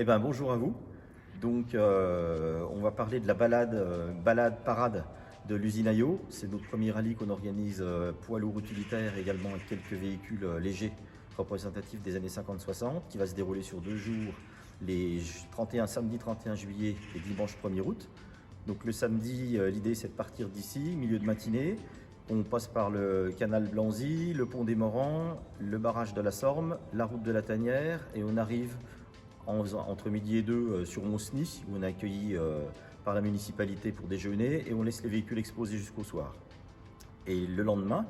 Eh ben, bonjour à vous. Donc, on va parler de la balade parade de l'usine Ayo. C'est notre premier rallye qu'on organise poids lourds utilitaires, également avec quelques véhicules légers représentatifs des années 50-60, qui va se dérouler sur 2 jours, samedi 31 juillet et dimanche 1er août. Donc le samedi, l'idée c'est de partir d'ici, milieu de matinée. On passe par le canal Blanzy, le pont des Morans, le barrage de la Sorme, la route de la Tanière, et on arrive entre midi et 2 sur Monceny, où on est accueilli par la municipalité pour déjeuner, et on laisse les véhicules exposés jusqu'au soir. Et le lendemain,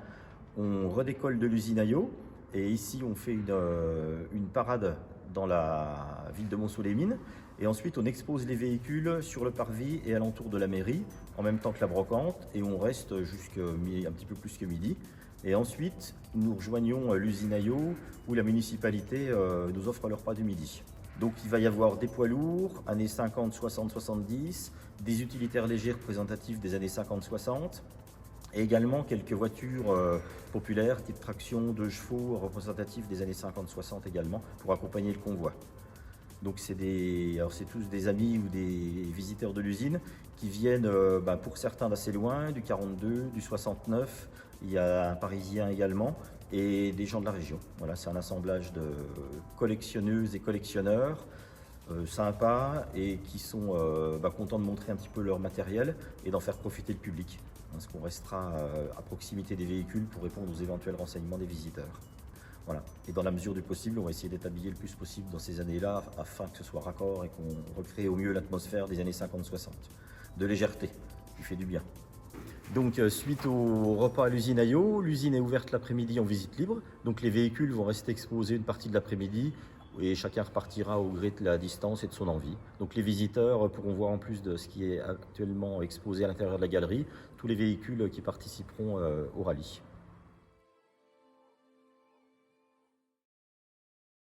on redécolle de l'usine Ayo, et ici on fait une parade dans la ville de Montceau-les-Mines, et ensuite on expose les véhicules sur le parvis et alentour de la mairie, en même temps que la brocante, et on reste jusqu'à un petit peu plus que midi. Et ensuite, nous rejoignons l'usine Ayo, où la municipalité nous offre le repas du midi. Donc il va y avoir des poids lourds, années 50, 60, 70, des utilitaires légers représentatifs des années 50-60, et également quelques voitures populaires, type traction, 2 chevaux, représentatifs des années 50-60 également, pour accompagner le convoi. Donc c'est tous des amis ou des visiteurs de l'usine qui viennent pour certains d'assez loin, du 42, du 69, il y a un Parisien également, et des gens de la région. Voilà, c'est un assemblage de collectionneuses et collectionneurs sympas et qui sont contents de montrer un petit peu leur matériel et d'en faire profiter le public. Parce qu'on restera à proximité des véhicules pour répondre aux éventuels renseignements des visiteurs. Voilà. Et dans la mesure du possible, on va essayer d'être habillé le plus possible dans ces années-là afin que ce soit raccord et qu'on recrée au mieux l'atmosphère des années 50-60. De légèreté, qui fait du bien. Donc suite au repas à l'usine Ayo, l'usine est ouverte l'après-midi en visite libre. Donc les véhicules vont rester exposés une partie de l'après-midi et chacun repartira au gré de la distance et de son envie. Donc les visiteurs pourront voir, en plus de ce qui est actuellement exposé à l'intérieur de la galerie, tous les véhicules qui participeront au rallye.